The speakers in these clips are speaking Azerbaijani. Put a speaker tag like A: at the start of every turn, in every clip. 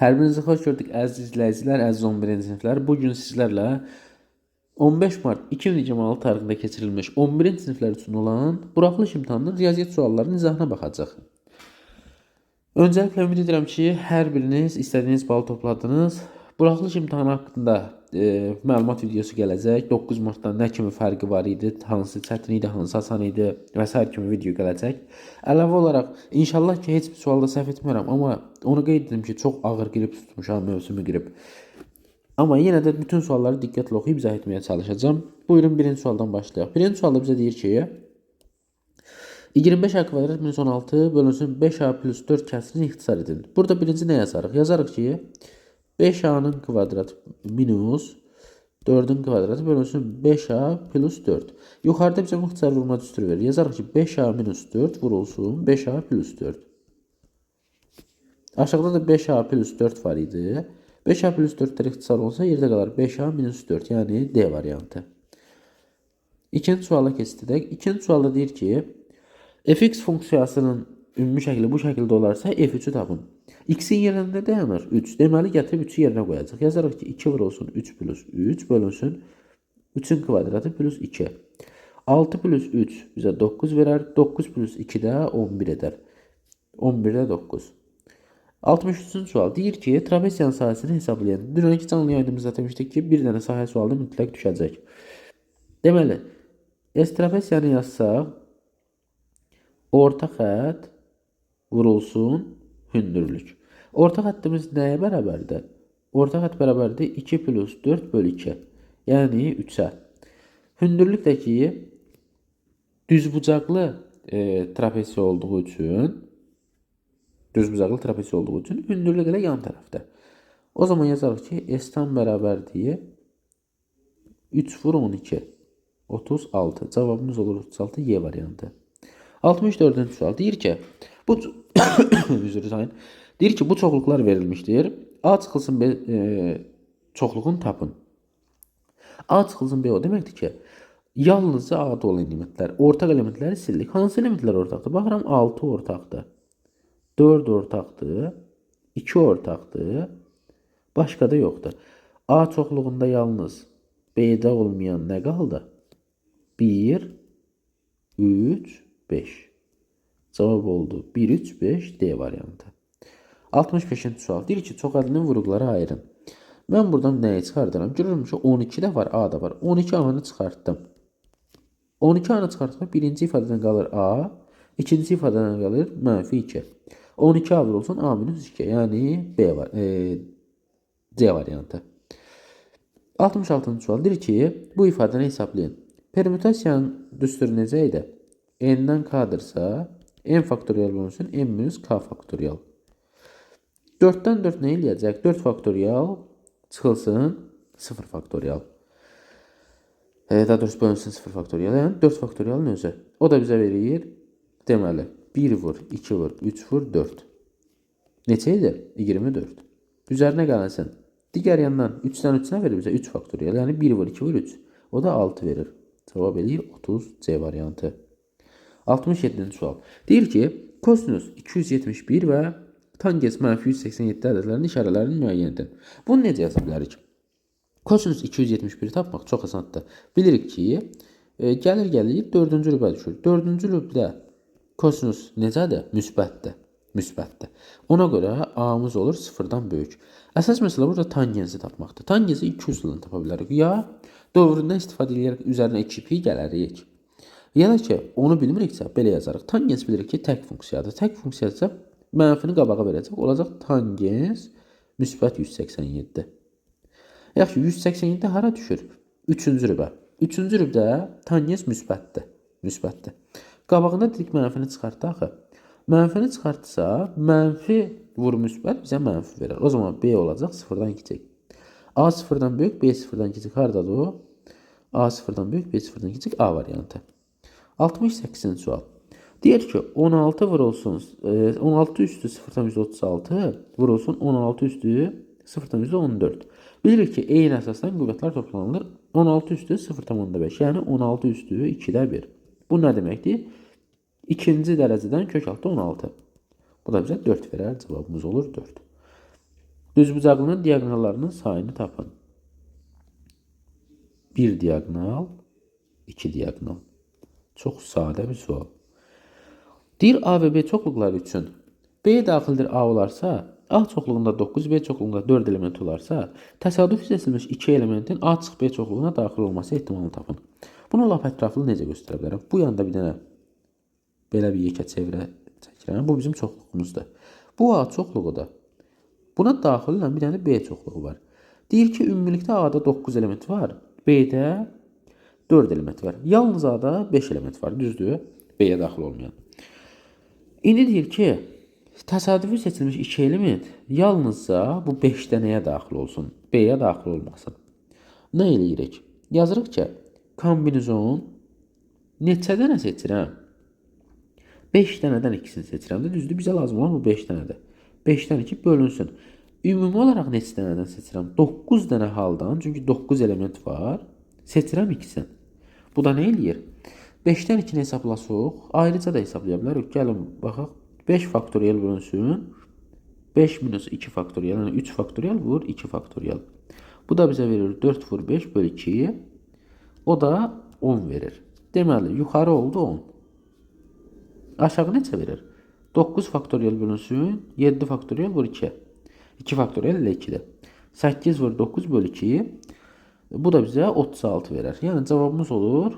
A: Hər birinizi xoş gördük əziz izləyicilər, əziz 11-ci siniflər. Bugün sizlərlə 15 mart 2026 tarixində keçirilmiş 11-ci siniflər üçün olan buraxılış imtahanının riyaziyyat suallarının izahına baxacaq. Öncəliklə ümid edirəm ki, hər biriniz istədiyiniz balı topladınız. Buraxılış imtahanı haqqında məlumat videosu gələcək. 9 martdan nə kimi fərqi var idi, hansı çətin idi, hansı asan idi və s. kimi video gələcək. Əlavə olaraq inşallah ki, heç bir sualda səhv etmirəm, amma onu qeyd edim ki, çox ağır qrip tutmuşam, mövsümi qrip. Amma yenə də bütün sualları diqqətlə oxuyub izah etməyə çalışacağım. Buyurun birinci sualdan başlayaq. Birinci sualda bizə deyir ki, 25a kvadrat minus 16 bölünsün 5a plus 4 kəsirini ixtisar edin. Burada birinci nə yazarıq? Yazarıq ki, 5a'nın kvadratı minus 4'ün kvadratı bölünsün 5a plus 4. Yuxarıda bizə müxtəsər vurma düsturu verir. Yazarıq ki, 5a minus 4 vurulsun 5a plus 4. Aşağıda da 5a plus 4 var idi. 5a plus 4'lər ixtisar olsa yerdə qalar 5a minus 4, yəni D variantı. İkinci suala keçdik. İkinci sualda deyir ki, fx funksiyasının ümumi şəkli bu şəkildə olarsa f3'ü tapın. X-in yerində dayanır 3. Deməli gətirib 3'ü yerinə qoyacaq. Yazarıq ki, 2 vurulsun 3 plus 3 bölünsün 3'ün kvadratı plus 2. 6 plus 3 bizə 9 verər. 9 plus 2 də 11 edər. 11'də 9. 63-cü sual deyir ki, trapesiyanın sahəsini hesablayın. Dünənki canlı yayınımızda demişdik ki, bir dənə sahə sualı mütləq düşəcək. Deməli, trapesiyanı yazsaq, orta xətt vurulsun hündürlük. Orta xəttimiz nəyə bərabərdir? Orta xətt bərabərdir 2 plus 4 bölü 2. Yəni 3'ə. Hündürlükdəki düzbucaqlı trapesiya olduğu üçün hündürlük elə yan tərəfdə. O zaman yazarıq ki, S-tan bərabərdir 3 vur 12. 36. Cavabımız olur 36 Y variantı. 64-cü sual deyir ki, bu çoxluqlar verilmişdir. A çıxılsın B çoxluğunu tapın. A çıxılsın B o deməkdir ki, yalnızca A-da olan elementlər, ortaq elementləri sildik. Hansı elementlər ortaqdır? Baxıram 6 ortaqdır. 4 ortaqdır. 2 ortaqdır. Başqa da yoxdur. A çoxluğunda yalnız B-də olmayan nə qaldı? 1, 3, 5. Cavab oldu 1, 3, 5 D variantı. 65-ci sual deyir ki, çoxadlının vuruqları ayırın. Mən buradan nəyi çıxardıram? Görürüm ki, 12 də var, A da var. 12 A-nı çıxartdım. 12 A-nı çıxartmaq birinci ifadədən qalır A, ikinci ifadədən qalır mənfi 2. 12 A vurulsun A minus 2, yəni B var, C variantı. 66-cı sual deyir ki, bu ifadəni hesablayın. Permütasiyanın düsturu necə idi? N'dən K'dırsa, N faktorial bölünsün N minus K faktorial. 4'dən 4 nə eləyəcək? 4 faktorial çıxılsın 0 faktorial. Daha doğrusu bölünsün 0 faktorial. Yəni 4 faktorialın özü. O da bizə verir. Deməli 1 vur, 2 vur, 3 vur, 4. Neçə edir? 24. Üzərinə gəlsin. Digər yandan 3'dən 3'nə verir bizə 3 faktorial. Yəni 1 vur, 2 vur, 3. O da 6 verir. Cavab eləyir 30 C variantı. 67-ci sual. Deyir ki, kosinus 271 və tangens mənfi 187 ədədlərinin işarələrini müəyyən edin. Bunu necə yaza bilərik? Kosinus 271'i tapmaq çox asandır. Bilirik ki, gəlir 4-cü rübə düşür. 4-cü rübdə kosinus necədir? Müsbətdir. Ona görə A-mız olur 0-dan böyük. Əsas məsələ burada tangensi tapmaqdır. Tangensi 200 ilə tapa bilərik. Ya dövründən istifadə edərək üzərinə 2pi gələrik. Ya da ki, onu bilmiriksə, belə yazarıq. Tangens bilirik ki, tək funksiyadır. Tək funksiyadırsa, mənfini qabağa verəcək. Olacaq tangens müsbət 187. Yaxşı, 187 hara düşür? 3-cü rübə. 3-cü rübdə tangens müsbətdir. Qabağında dedik mənfini çıxartdı axı. Mənfini çıxartsa, mənfi vur müsbət bizə mənfi verər. O zaman B olacaq 0-dan kiçik. A 0-dan böyük, B 0-dan kiçik. Haradadır o? A 0-dan böyük, B 0-dan kiçik. A variantı. 68-ci sual. Deyir ki, 16 vurulsun 16 üstü 0'dan %36 vurulsun 16 üstü 0'dan %14. Bilirik ki, eyni əsasdan qüvvətlər toplanılır. 16 üstü 0,5. Yəni 16 üstü 2'də 1. Bu nə deməkdir? İkinci dərəcədən kök altı 16. Bu da bizə 4 verər. Cavabımız olur 4. Düzbucaqlının diaqonallarının sayını tapın. 1 diaqonal, 2 diaqonal. Çox sadə bir sual. Deyir A ve B çoxluqları üçün B daxildir A olarsa, A çoxluğunda 9, B çoxluğunda 4 element olarsa, təsadüf seçilmiş 2 elementin A çıxıb B çoxluğuna daxil olması ehtimalını tapın. Bunu lap ətraflı necə göstərə bilərəm? Bu yanda bir dənə belə bir yekə çevrə çəkirəm. Bu bizim çoxluğumuzdur. Bu A çoxluğudur. Buna daxil olan bir dənə B çoxluğu var. Deyir ki, ümumilikdə A-da 9 element var, B-də 4 element var. Yalnız A-da 5 element var, düzdür? B-yə daxil olmayan. İndi deyir ki, təsadüfi seçilmiş 2 element yalnızca bu 5 dənəyə daxil olsun, B-yə daxil olmasın. Nə eləyirik? Yazırıq ki, kombinizon neçə dənə seçirəm? 5 dənədən ikisini seçirəm də, düzdür? Bizə lazım olan bu 5 dənədir. 5-dən 2 bölünsün. Ümumi olaraq neçə dənədən seçirəm? 9 dənə haldan, çünki 9 element var, seçirəm ikisini. Bu da nə eləyir? 5-dən 2-ni hesablasaq, ayrıca da hesablaya bilərik. Gəlin, baxaq. 5 faktoriyel bölünsün. 5 minus 2 faktoriyel, yəni 3 faktoriyel vur 2 faktoriyel. Bu da bizə verir 4 vur 5 bölü 2. O da 10 verir. Deməli, yuxarı oldu 10. Aşağı neçə verir? 9 faktoriyel bölünsün. 7 faktoriyel vur 2. 2 faktoriyel ilə 2-dir. 8 vur 9 bölü 2. Bu da bizə 36 verir. Yəni cavabımız olur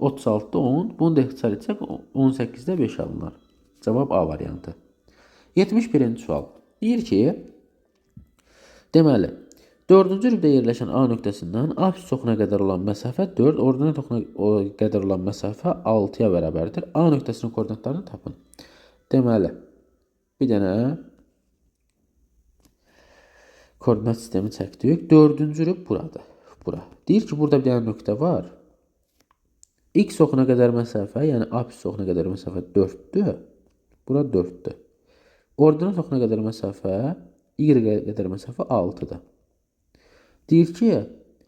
A: 36'da 10. Bunu da ixtisar etsək 18'də 5 alınır. Cavab A variantı. 71-ci sual. Deyir ki, deməli, 4-cü rübdə yerləşən A nöqtəsindən apsis çoxuna qədər olan məsafə 4, ordinat çoxuna qədər olan məsafə 6-ya bərabərdir. A nöqtəsinin koordinatlarını tapın. Deməli, bir dənə koordinat sistemi çəkdik. 4-cü rüb buradır. Bura. Deyir ki, burada bir dənə nöqtə var. X çoxuna qədər məsafə, yəni apsis çoxuna qədər məsafə 4'dür. Bura 4'dür. Ordinat çoxuna qədər məsafə, Y-ə qədər məsafə 6'dır. Deyir ki,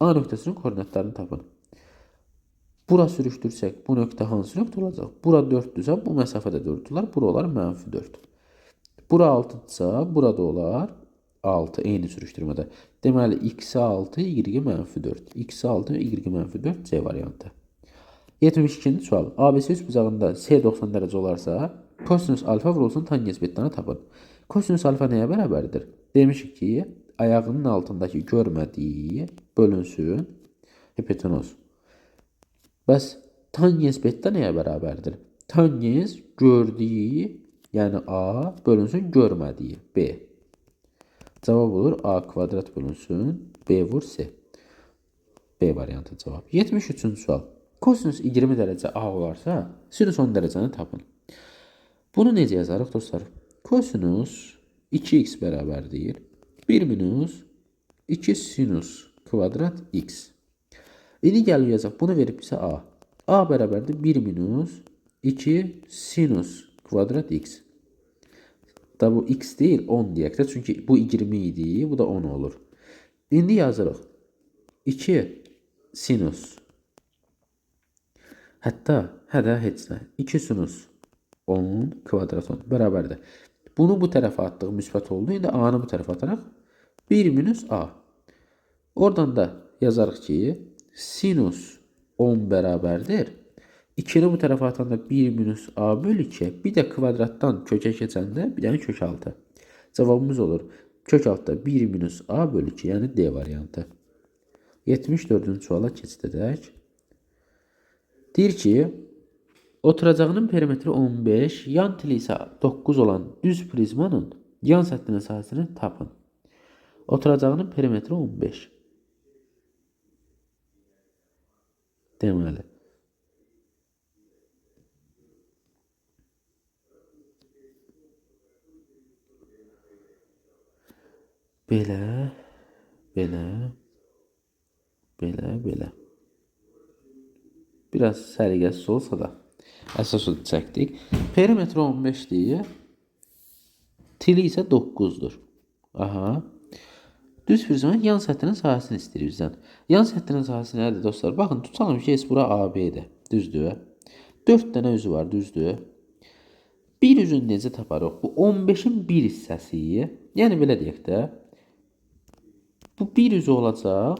A: A nöqtəsinin koordinatlarını tapın. Bura sürüşdürsək, bu nöqtə hansı nöqtə olacaq? Bura 4'dürsə, bu məsafə də 4'dürlər. Bura olar -4. Bura 6'dırsa, burada olar 6, eyni sürüşdürmədə. Deməli, X-ə 6, Y-ə -4. X-ə 6, Y-ə -4, C variantı. 72-ci sual. ABC üçbucağında S 90 dərəcə olarsa, kosinüs alfa vurulsun tangens bettanı tapın. Kosinüs alfa nəyə bərabərdir? Demişik ki, ayağının altındakı görmədiyi bölünsün hipotenuz. Bəs tangens betta nəyə bərabərdir? Tangens gördüyü, yəni A bölünsün görmədiyi B. Cavab olur A kvadrat bölünsün B vur C. B variantı cavab. 73-cü sual. Kosinüs 20 dərəcə A olarsa, sinüs 10 dərəcəni tapın. Bunu necə yazarıq dostlar? Kosinüs 2x bərabərdir 1 minus 2 sinüs kvadrat x. İndi gəlir yazaq. Bunu verib bizə A. A bərabərdir 1 minus 2 sinüs kvadrat x. Da bu x deyil 10 deyək də. Çünki bu 20 idi. Bu da 10 olur. İndi yazırıq. 2 sinüs. Hətta, heç nə. 2 sinüs 10 kvadrat 10 bərabərdir. Bunu bu tərəfə atdıq, müsbət oldu. İndi A-nı bu tərəfə ataraq 1 minus A. Oradan da yazarıq ki, sinüs 10 bərabərdir. 2-ni bu tərəfə atanda 1 minus A bölü 2. Bir də kvadratdan kökə keçəndə bir dənə kök altı. Cavabımız olur. Kök altda 1 minus A bölü 2, yəni D variantı. 74-cü suala keçid edək. Deyir ki, oturacağının perimetri 15, yan tili isə 9 olan düz prizmanın yan səthinin sahəsini tapın. Oturacağının perimetri 15. Deməli. Belə. Biraz səliqəsiz olsa da əsas odur çəkdik. Perimetri 15 deyir. Tili isə 9'dur. Aha. Düz prizmanın yan səthinin sahəsini istəyir bizdən. Yan səthinin sahəsi nədir dostlar? Baxın, tutalım ki, bura AB-dir. Düzdür. 4 dənə üzü var, düzdür. Bir üzünü necə taparıq? Bu 15'in bir hissəsi. Yəni belə deyək də. Bu bir üzü olacaq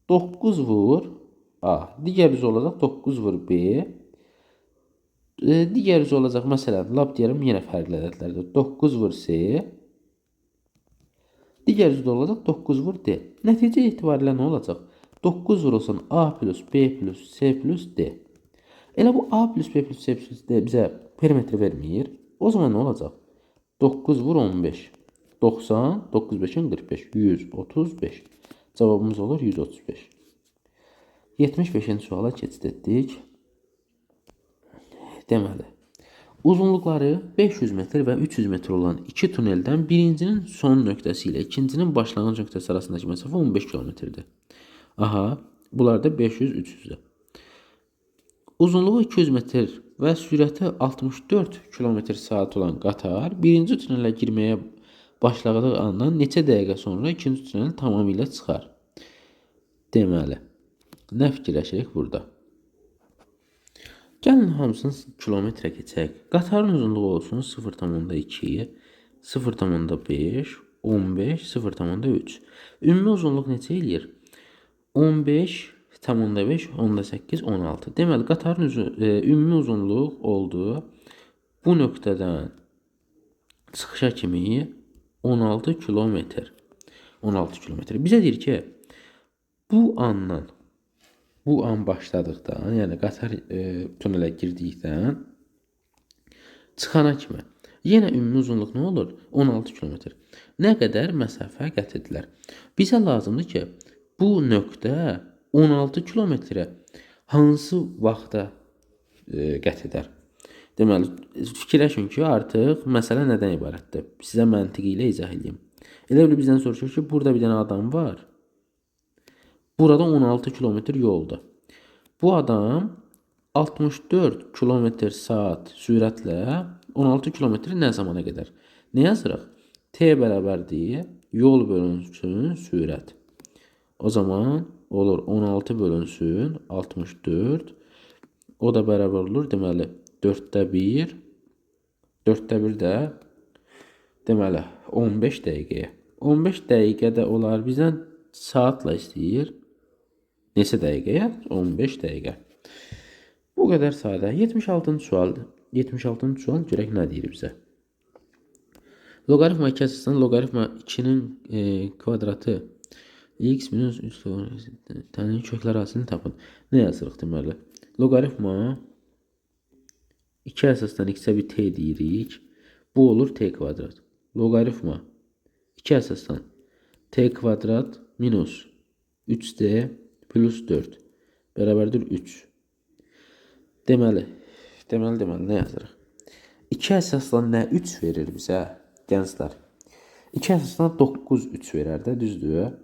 A: 9 vur A. Digər üzü olacaq 9 vur B. Digər üzü olacaq məsələn, lap deyirəm yenə fərqli ədədlərdir. 9 vur C. Digər üzü də olacaq 9 vur D. Nəticə etibarilə nə olacaq? 9 vurulsun A plus B plus C plus D. Elə bu A plus B plus C plus D bizə perimetri vermir. O zaman nə olacaq? 9 vur 15. 90, 9 5'in 45. 135. Cevabımız olur 135. 75-ci suala keçid etdik. Deməli, uzunluqları 500 metr və 300 metr olan iki tuneldən birincinin son nöqtəsi ilə ikincinin başlanğıc nöqtəsi arasındakı məsafə 15 kilometrdir. Aha, bunlar da 500, 300'də. Uzunluğu 200 metr və sürəti 64 km/saat olan qatar birinci tunelə girməyə başladığı andan neçə dəqiqə sonra ikinci tunel tamamilə çıxar? Deməli, nə fikirləşirik burada? Gəlin hamısını kilometrə keçək. Qatarın uzunluğu olsun 0,2, 0,5, 15, 0,3. Ümumi uzunluq neçə eləyir? 15, 0,5, 10,8, 16. Deməli, qatarın ümumi uzunluq oldu. Bu nöqtədən çıxışa kimi 16 kilometr. 16 kilometr. Bizə deyir ki, bu an başladıqdan, yəni qatar tunelə girdikdən çıxana kimi yenə ümumi uzunluq nə olur? 16 kilometr. Nə qədər məsafə qət edilər? Bizə lazımdır ki, bu nöqtə 16 kilometrə hansı vaxtda qət edər? Deməli, fikirləşin ki, artıq məsələ nədən ibarətdir? Sizə məntiqi ilə izah edeyim. Elə bil bizdən soruşur ki, burada bir dənə adam var. Burada 16 kilometr yolda. Bu adam 64 km/saat sürətlə 16 kilometri nə zamana qədər? Nə yazırıq? T bərabərdir yol bölünsün sürət. O zaman olur 16 bölünsün 64. O da bərabər olur deməli 4'də 1. 4'də 1 də deməli 15 dəqiqəyə. 15 dəqiqədə olar bizdən saatla istəyir. Neçə dəqiqəyə? 15 dəqiqə. Bu qədər sadə. 76-cı sual. 76-cı sual görək nə deyir bizə. Loqaritma 2 əsasdan loqaritma 2'nin kvadratı x minus 3 tənin köklər arasını tapın. Nə yazırıq deməli? Loqaritma 2 əsasdan x-ə bir t deyirik. Bu olur t kvadrat. Loqaritma 2 əsasdan t kvadrat minus 3d plus 4 bərabərdir 3. Deməli nə yazırıq? 2 əsasdan nə 3 verir bizə? Gənclər. 2 əsasdan 9 3 verər də, düzdür?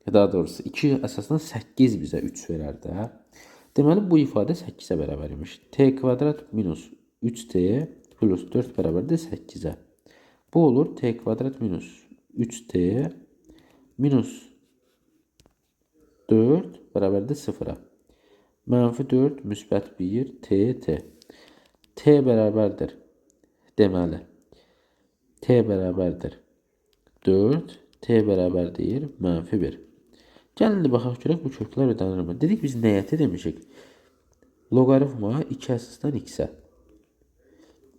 A: Daha doğrusu 2 əsasdan 8 bizə 3 verər də. Deməli bu ifadə 8-ə bərabər imiş. T kvadrat minus 3t plus 4 bərabərdir 8-ə. Bu olur t kvadrat minus 3t minus 4 bərabərdir 0-a. Mənfi 4, müsbət 1, t. T bərabərdir. Deməli, t bərabərdir 4, t bərabərdir mənfi 1. Gəlin də baxaq görək bu köklər ödənilmə. Dedik biz nəyəti demişik? Loqaritma 2 əsasdan x-ə.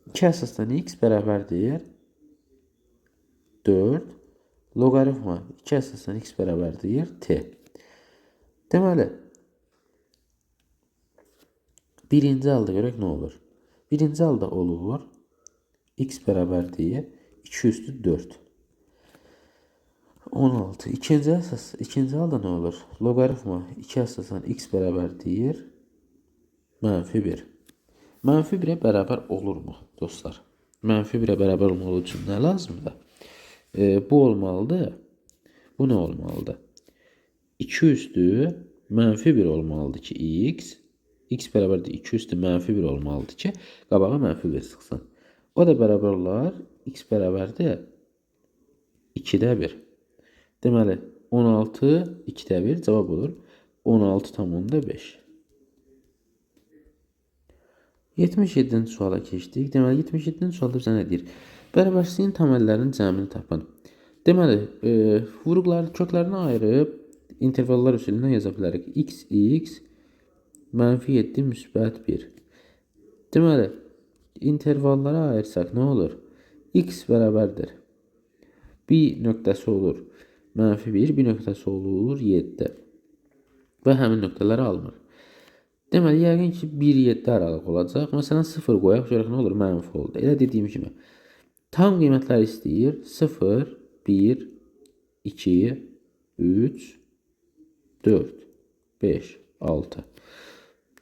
A: 2 əsasdan x bərabərdir 4. Loqaritma 2 əsasdan x bərabərdir t. Deməli, birinci halda görək nə olur? Birinci halda olur x bərabərdir 2 üstü 4. 16. İkinci halda nə olur? Loqaritma 2 əsasdan x bərabərdir mənfi 1. Mənfi 1'ə bərabər olurmu dostlar? Mənfi 1'ə bərabər olmalı üçün nə lazımdır? Bu olmalıdır. Bu nə olmalıdır? 2 üstü mənfi 1 olmalıdır ki x bərabərdir 2 üstü mənfi 1 olmalıdır ki qabağa mənfi 1 çıxsın. O da bərabər olar x bərabərdir 2'də 1. Deməli 16 2'də 1 cavab olur 16,5. 77-ci suala keçdik. Deməli 77-ci sualda bizə nə deyir? Bərabərsizliyin tam əllərinin cəmini tapın. Deməli, vuruqların köklərini ayırıb intervallar üsulundan yaza bilərik. X -7 müsbət 1. Deməli, intervallara ayırsaq nə olur? X bərabərdir. Bir nöqtəsi olur -1, bir nöqtəsi olur 7. Və həmin nöqtələri almır. Deməli, yəqin ki, 1-7 aralıq olacaq. Məsələn, 0 qoyaq, görək nə olur? Mənfi oldu. Elə dediyim kimi, tam qiymətləri istəyir. 0, 1, 2, 3, 4, 5, 6.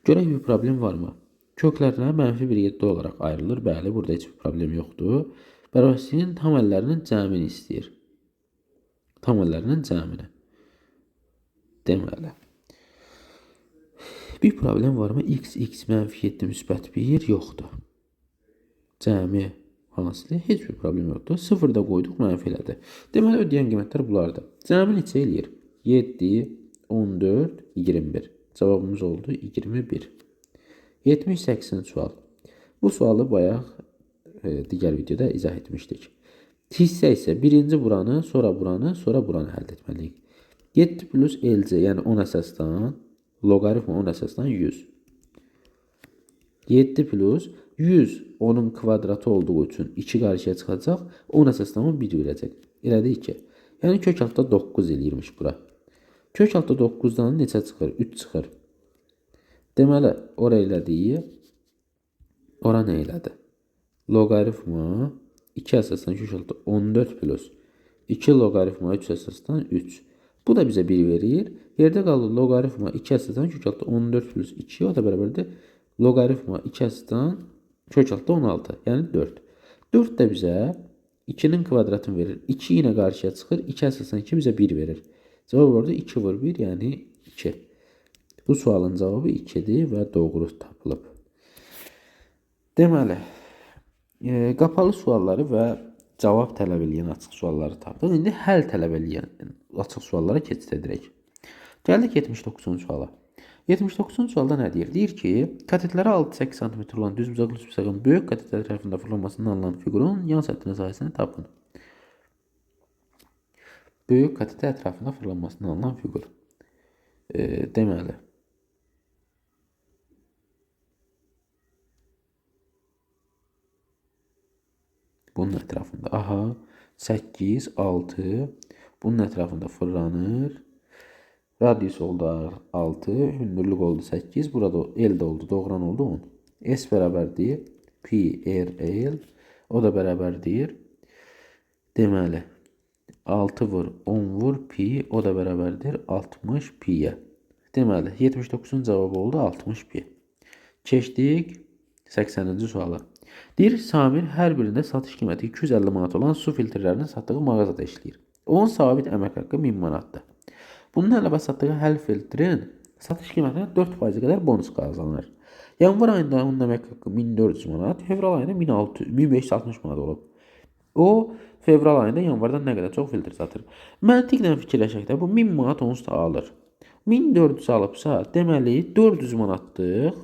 A: Görək bir problem varmı? Köklərlə -1-7 olaraq ayrılır. Bəli, burada heç bir problem yoxdur. Bərabərçiliyin tam əllərinin cəmini istəyir. Tam əllərinin cəmini. Deməli, bir problem varmı? X -7 müsbət 1 yoxdur. Cəmi hansıdır? Heç bir problem yoxdur. 0 da qoyduq, mənfi elədi. Deməli, ödəyən qiymətlər bunlardır. Cəmi neçə eləyir? 7, 14, 21. Cavabımız oldu 21. 78-ci sual. Bu sualı bayaq digər videoda izah etmişdik. Hissə isə birinci buranı, sonra buranı, sonra buranı əldə etməliyik. 7 plus LC, yəni 10 əsasdan, loqaritma 10 əsasdan 100. 7 plus 100 onun kvadratı olduğu üçün 2 qarşıya çıxacaq. 10 əsasdan 1 verəcək. Elədi 2. Yəni kök altda 9 eləyirmiş bura. Kök altda 9-dan neçə çıxır? 3 çıxır. Deməli, ora elədiyi, ora nə elədi? Loqaritma 2 əsasdan kök altda 14 plus 2 loqaritma 3 əsasdan 3. Bu da bizə 1 verir. Yerdə qalır loqaritma 2 əsasdan kök altda 14 plus 2, o da bərabərdir. Loqaritma 2 əsasdan kök altda 16, yəni 4. 4 də bizə 2-nin kvadratını verir. 2 yenə qarşıya çıxır. 2 əsasdan 2 bizə 1 verir. Cavab orada 2 vur 1, yəni 2. Bu sualın cavabı 2-dir və doğru tapılıb. Deməli, qapalı sualları və cavab tələb edən açıq sualları tapdıq. İndi həll tələb edən açıq suallara keçid edək. Gəldik 79-cu suala. 79-cu sualda nə deyir? Deyir ki, katetləri 6-8 cm olan düzbucaqlı sübsağın böyük katetlər tərəfində fırlanmasından alınan fiqurun yan səthinin sahəsini tapın. Böyük katetə ətrafında fırlanmasından alınan fiqur. Deməli, bunun ətrafında, aha, 8, 6, bunun ətrafında fırlanır. Radius oldu 6, hündürlük oldu 8, burada L de oldu, doğran oldu 10. S bərabərdir pi r L, o da bərabərdir. Deməli, 6 vur 10 vur pi, o da bərabərdir 60 pi'yə. Deməli, 79-un cavabı oldu 60 pi. Keçdik 80-ci suala. Deyir, Samir hər birində satış qiyməti 250 manat olan su filtrlərinin satdığı mağazada işləyir. Onun sabit əmək haqqı 1000 manatdır. Bunun əlavə satdığı hər filtrin satış qiymətinə 4% qədər bonus qazanır. Yanvar ayında onun əmək haqqı 1400 manat, fevral ayında 1560 manat olub. O, fevral ayında yanvardan nə qədər çox filtr satır. Məntiqlə fikirləşək də bu 1000 manat onsuz da alır. 1400 alıbsa, deməli 400 manatlıq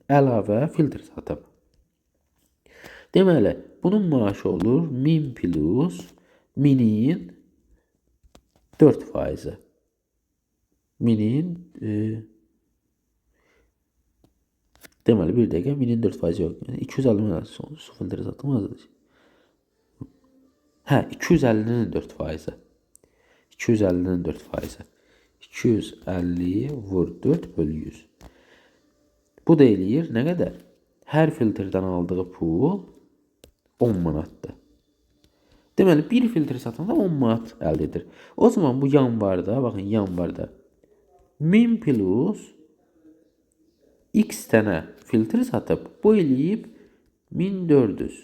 A: əlavə filtr satıb. Deməli, bunun maaşı olur 1000 plus 1000'in 4%. 1000'in deməli bir dəqiqə 1000'in 4% yox. Yəni 250 manat su filtri satdım azdır. Hə, 250'nin 4%. 250'nin 4%. 250 vur 4 bölü 100. Bu da eləyir nə qədər? Hər filtrdən aldığı pul 10 manatdır. Deməli, bir filtr satanda 10 manat əldə edir. O zaman bu yanvarda, baxın yanvarda 1000 plus x dənə filtr satıb, bu eləyib 1400.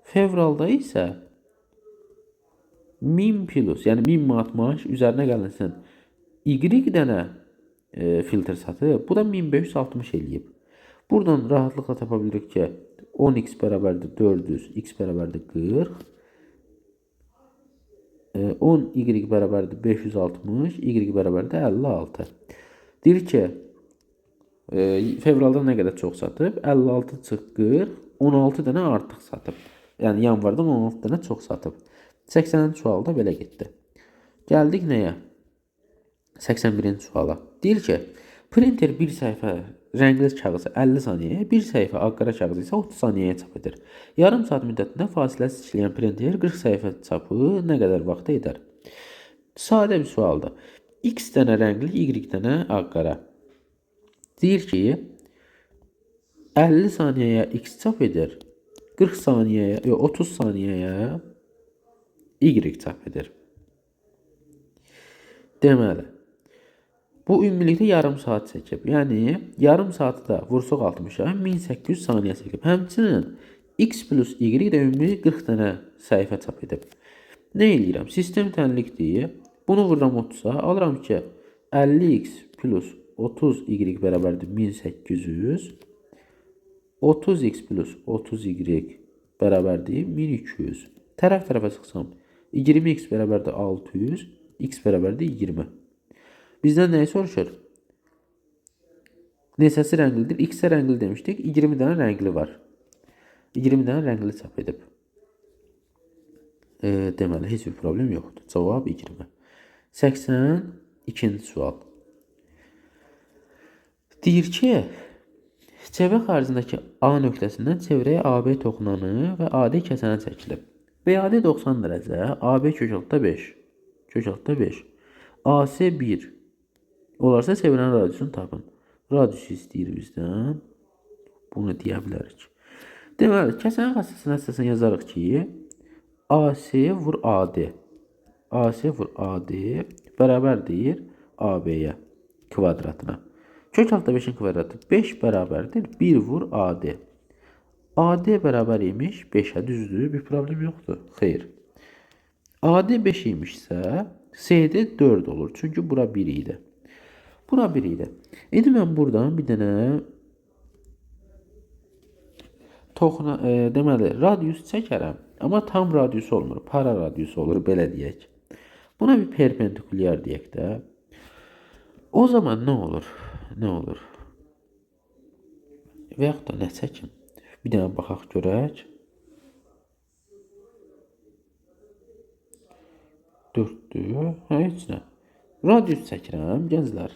A: Fevralda isə 1000 plus, yəni 1000 manat maaş üzərinə gəlinsin. Y dənə filtr satıb, bu da 1560 eləyib. Buradan rahatlıqla tapa bilirik ki, 10x bərabərdir 400, x bərabərdir 40. 10y bərabərdir 560, y bərabərdir 56. Deyir ki, fevralda nə qədər çox satıb? 56 çıx 40, 16 dənə artıq satıb. Yəni yanvardan 16 dənə çox satıb. 80-ci sualda belə getdi. Gəldik nəyə? 81-ci suala. Deyir ki, printer bir səhifə rəngli kağızı 50 saniyəyə, bir səhifə ağ-qara kağızı isə 30 saniyəyə çap edir. Yarım saat müddətində fasiləsiz işləyən printer 40 səhifə çapı nə qədər vaxtda edər? Sadə bir sualdır. X dənə rəngli, Y dənə ağ-qara. Deyir ki, 50 saniyəyə X çap edir, 40 saniyəyə, 30 saniyəyə Y çap edir. Deməli, bu ümumilikdə yarım saat çəkib. Yəni, yarım saatı da vursuq 60-a 1800 saniyə çəkib. Həmçinin X plus Y də ümumi 40 dənə səhifə çap edib. Nə eləyirəm? Sistem tənlikdir. Bunu vururam 30-a. Alıram ki, 50X plus 30Y bərabərdir 1800. 30X plus 30Y bərabərdir 1200. Tərəf-tərəfə çıxsam, 20X bərabərdir 600. X bərabərdir 20. Bizdən nəyi soruşur? Neçəsi rənglidir? X-ə rəngli demişdik. 20 dənə rəngli var. 20 dənə rəngli çap edib. Deməli, heç bir problem yoxdur. Cavab 20. 82-ci sual. Deyir ki, çevrə xaricindəki A nöqtəsindən çevrəyə AB toxunanı və AD kəsəni çəkilib. BAD 90 dərəcə, AB kökaltda 5. Kökaltda 5. AC 1. Olarsa çevrənin radiusunu tapın. Radiusu istəyir bizdən. Bunu deyə bilərik. Deməli, kəsənin xassəsinin əsasını yazarıq ki, AC vur AD. AC vur AD bərabərdir AB-yə kvadratına. Kök altda 5-in kvadratı 5 bərabərdir 1 vur AD. AD bərabər imiş 5-ə, düzdür, bir problem yoxdur. Xeyr. AD 5 imişsə, CD 4 olur. Çünki bura 1 idi. Bura 1 idi. İndi mən buradan bir dənə deməli, radius çəkərəm. Amma tam radius olmur. Para radius olur, belə deyək. Buna bir perpendikulyar deyək də. O zaman nə olur? Nə olur? Və yaxud da nə çəkim? Bir dənə baxaq görək. 4-dür. Heç nə. Radius çəkirəm, gənclər.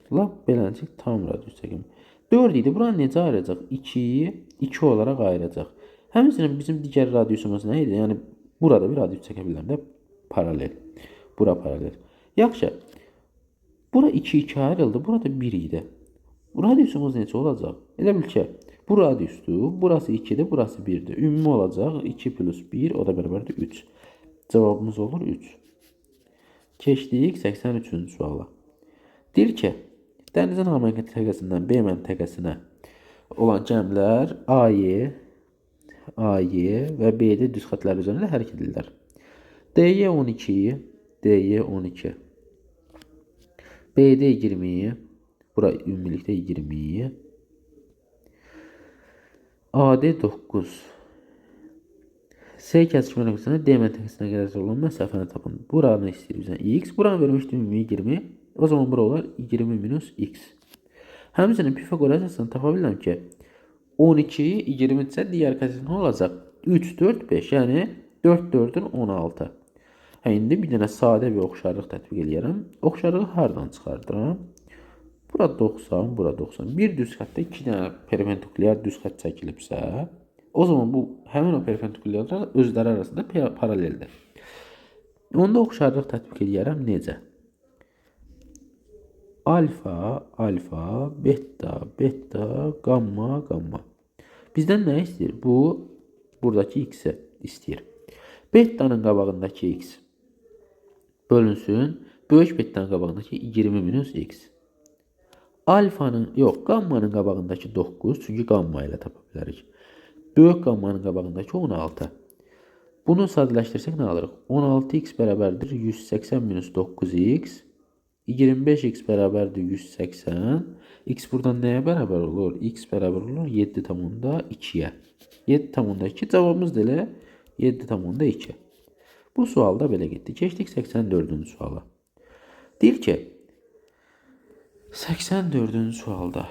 A: Lap beləncik tam radius çəkim. 4 idi. Buranı necə ayıracaq? 2 olaraq ayıracaq. Həmçinin bizim digər radiusumuz nə idi? Yəni, burada bir radius çəkə bilirəm də paralel. Bura paralel. Yaxşı. Bura 2 ayrıldı. Burada 1 idi. Bu radiusumuz necə olacaq? Elə bil ki, bu radiusdur. Burası 2-dir, burası 1-dir. Ümumi olacaq 2 plus 1, o da bərabərdir 3. Cavabımız olur 3. Keçdik 83-cü suala. Deyir ki, dənizin A məntəqəsindən B məntəqəsinə olan gəmilər AY və BD düz xətlər üzərində hərəkət edirlər. DY 12, DY 12. BD 20, bura ümumilikdə 20. AD 9. S kəsişmə nöqtəsində D məntəqəsinə qədər olan məsafəni tapın. Buranı istəyir bizdən X. Buranı vermişdir ümumi 20. O zaman bura olar 20 minus X. Həmçinin Pifaqora əsasını tapa bilirəm ki, 12, 20 isə digər kəsiş nə olacaq? 3, 4, 5. Yəni 4, 4-ün 16. İndi bir dənə sadə bir oxşarlıq tətbiq edirəm. Oxşarlığı hardan çıxardıram? Bura 90, bura 90. Bir düz xəttdə 2 dənə perpendikulyar düz xətt çəkilibsə, o zaman bu həmin o perpendikulyarlar özləri arasında paraleldir. Onda oxşarlıq tətbiq edirəm necə? Alfa, alfa, beta, beta, gamma, gamma. Bizdən nə istəyir? Bu, buradakı X-i istəyir. Beta'nın qabağındakı X bölünsün. Böyük beta'nın qabağındakı 20 minus X. Alfanın, yox, gammanın qabağındakı 9. Çünki gamma ilə tapa bilərik. Böyük gammanın qabağındakı 16. Bunu sadələşdirsək nə alırıq? 16x bərabərdir 180 minus 9x. 25x bərabərdir 180. X buradan nəyə bərabər olur? X bərabər olur 7,2-yə. 7,2 cavabımız da elə 7,2. Bu sualda belə getdi. Keçdik 84-cü suala. Deyir ki, 84-cü sualda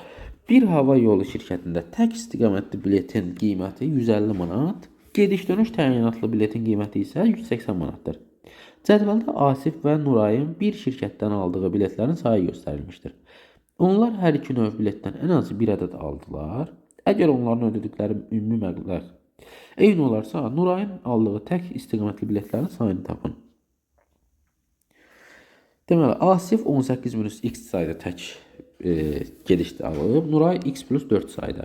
A: bir hava yolu şirkətində tək istiqamətli biletin qiyməti 150 manat, Gediş-dönüş təyinatlı biletin qiyməti isə 180 manatdır. Cədvəldə Asif və Nurayın bir şirkətdən aldığı biletlərin sayı göstərilmişdir. Onlar hər iki növ biletdən ən azı bir ədəd aldılar. Əgər onların ödədikləri ümumi məbləğ eyni olarsa, Nurayın aldığı tək istiqamətli biletlərin sayını tapın. Deməli, Asif 18 minus x sayda tək gedişdə alıb, Nuray x plus 4 sayda.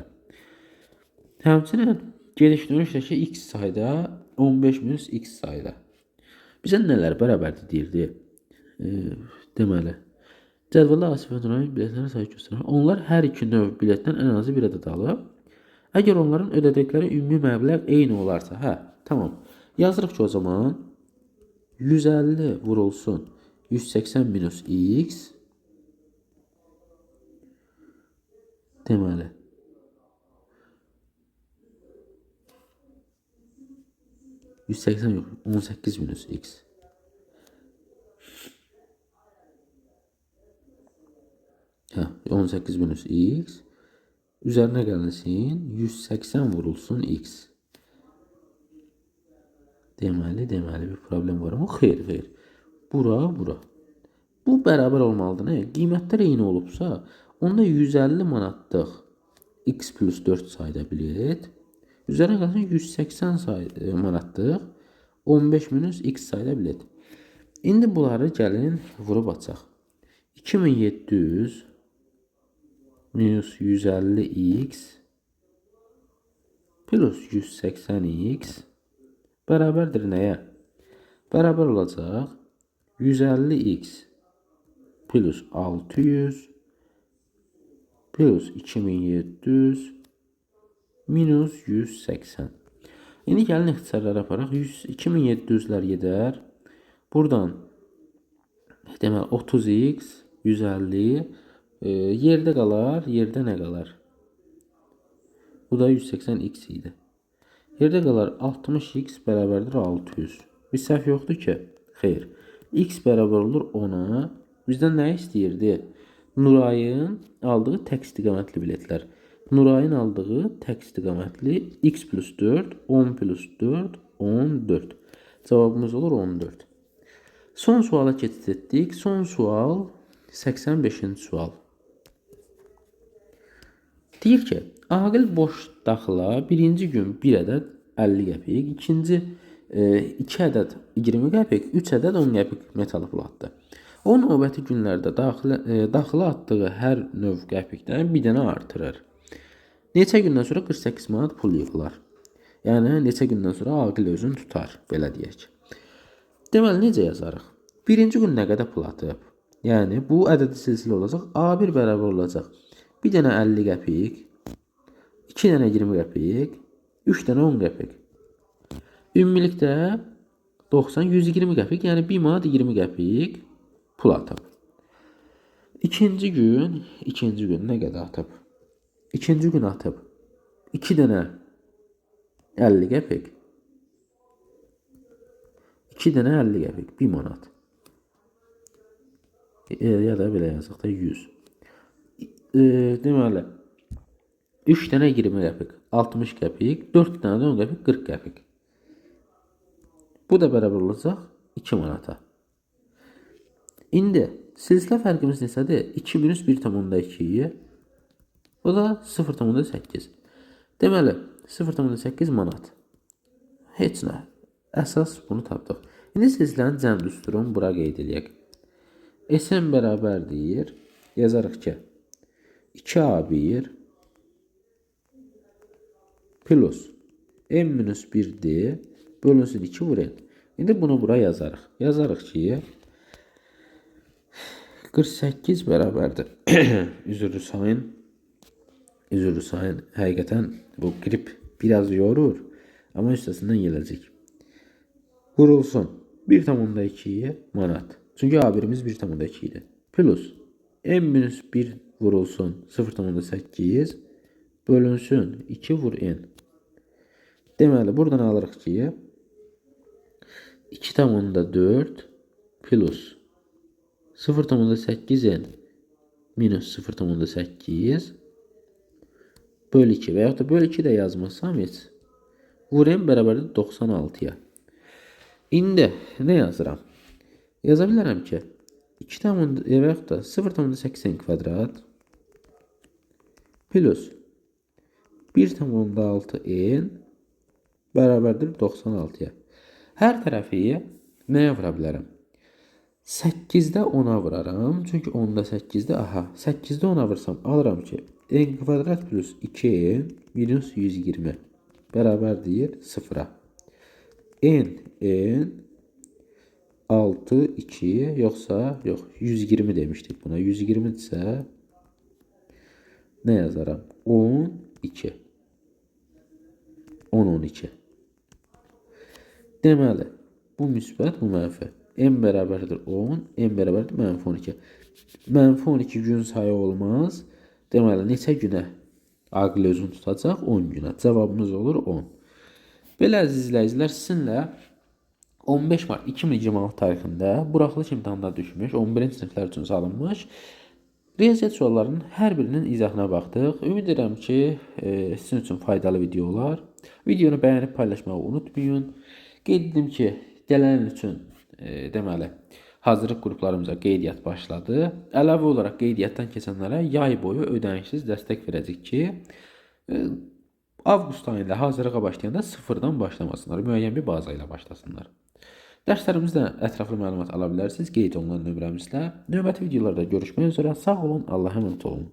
A: Həmçinin gediş-dönüşdəki x sayda 15 minus x sayda. Bizə nələr bərabərdir deyirdi? Deməli, cədvəldə Asif və Nurayın biletlərin sayı göstərir. Onlar hər iki növ biletdən ən azı bir ədəd alıb. Əgər onların ödədikləri ümumi məbləğ eyni olarsa, tamam. Yazırıq ki, o zaman 150 vurulsun 180 minus x. Deməli, yox, 18 minus x. Hə, 18 minus x. Üzərinə gəlsin, 180 vurulsun x. Deməli, bir problem var mı? Xeyr. Bura. Bu bərabər olmalıdır. Nə? Qiymətlər eyni olubsa, onda 150 manatlıq x plus 4 sayda bilet. Üzərinə gəlsin 180 manatlıq 15 minus x sayda bilet. İndi bunları gəlin vurub açaq. 2700 minus 150x plus 180x bərabərdir nəyə? Bərabər olacaq 150x plus 600 plus 2700 minus 180. İndi gəlin ixtisarlara aparaq. 2700'lər gedər. Buradan deməli 30x 150 yerdə qalar. Yerdə nə qalar? Bu da 180x idi. Yerdə qalar 60x bərabərdir 600. Bir səhv yoxdur ki? Xeyr. X bərabər olur 10'a. Bizdən nə istəyirdi? Nurayın aldığı tək istiqamətli biletlər. Nurayın aldığı tək istiqamətli x plus 4, 10 plus 4, 14. Cavabımız olur 14. Son suala keçid etdik. Son sual 85-ci sual. Deyir ki, Aqil boş daxıla birinci gün 1 ədəd 50 qəpik, ikinci 2 ədəd 20 qəpik, 3 ədəd 10 qəpik metalı pul atdı. O növbəti günlərdə daxıla atdığı hər növ qəpikdən bir dənə artırır. Neçə gündən sonra 48 manat pul yığılar. Yəni, neçə gündən sonra Aqil özünü tutar, belə deyək. Deməli, necə yazarıq? Birinci gün nə qədər pul atıb? Yəni, bu ədədi silsilə olacaq. A1 bərabər olacaq. Bir dənə 50 qəpik, 2 dənə 20 qəpik, 3 dənə 10 qəpik. Ümumilikdə 90, 120 qəpik, yəni 1 manat 20 qəpik pul atıb. İkinci gün nə qədər atıb? İkinci gün atıb 2 dənə 50 qəpik, 2 dənə 50 qəpik, 1 manat. Ya da belə yazıq da 100. Deməli, 3 dənə 20 qəpik, 60 qəpik, 4 dənə də 10 qəpik, 40 qəpik. Bu da bərabər olacaq 2 manata. İndi silsilə fərqimiz neçədir? 2 minus 1,2. O da 0,8. Deməli, 0,8 manat. Heç nə. Əsas bunu tapdıq. İndi silsilənin cəm düsturunu bura qeyd edək. Sm bərabərdir. Yazarıq ki, 2A1 plus m minus 1D bölünsün 2 vur n. İndi bunu bura yazarıq. Yazarıq ki, 48 bərabərdir. Üzürlü sayın. Həqiqətən bu grip biraz yorur. Amma üstəsindən gələcək. Vurulsun 1,2 manat. Çünki A1'imiz 1,2 idi. Plus m minus 1 vurulsun 0,8 bölünsün 2 vur n. Deməli, buradan alırıq ki, 2,4 plus 0,8 n minus 0,8 bölü 2 və yaxud da bölü 2 də yazmasam heç Vurayım bərabərdir 96-ya. İndi nə yazıram? Yaza bilərəm ki 0,80 kvadrat plus 1,6 n bərabərdir 96-ya. Hər tərəfi nəyə vura bilərəm? 8-də 10-a vuraram. Çünki 10-da 8-də, 8-də 10-a vursam alıram ki n kvadrat plus 2n minus 120 bərabərdir 0-a. N 6, 2 yoxsa 120 demişdik buna. 120 isə nə yazaram? 12. 10, 12. Deməli, bu müsbət, bu mənfi. M bərabərdir 10, M bərabərdir mənfi 12. Mənfi 12 gün sayı olmaz. Deməli, neçə günə aqil özünü tutacaq? 10 günə. Cavabımız olur 10. Belə əziz izləyicilər, sizinlə 15 mart 2026 tarixində buraxılış imtahanına düşmüş, 11-ci siniflər üçün salınmış riyaziyyat suallarının hər birinin izahına baxdıq. Ümid edirəm ki, sizin üçün faydalı video olar. Videonu bəyənib paylaşmağı unutmayın. Qeyd edim ki, gələn il üçün deməli, hazırlıq qruplarımıza qeydiyyat başladı. Əlavə olaraq qeydiyyatdan keçənlərə yay boyu ödənişsiz dəstək verəcək ki, avqust ayında hazırlığa başlayanda sıfırdan başlamasınlar, müəyyən bir baza ilə başlasınlar. Dərslərimizdə ətraflı məlumat ala bilərsiniz qeyd olunan nömrəmizlə. Növbəti videolarda görüşmək üzrə. Sağ olun, Allah'a emanet olun.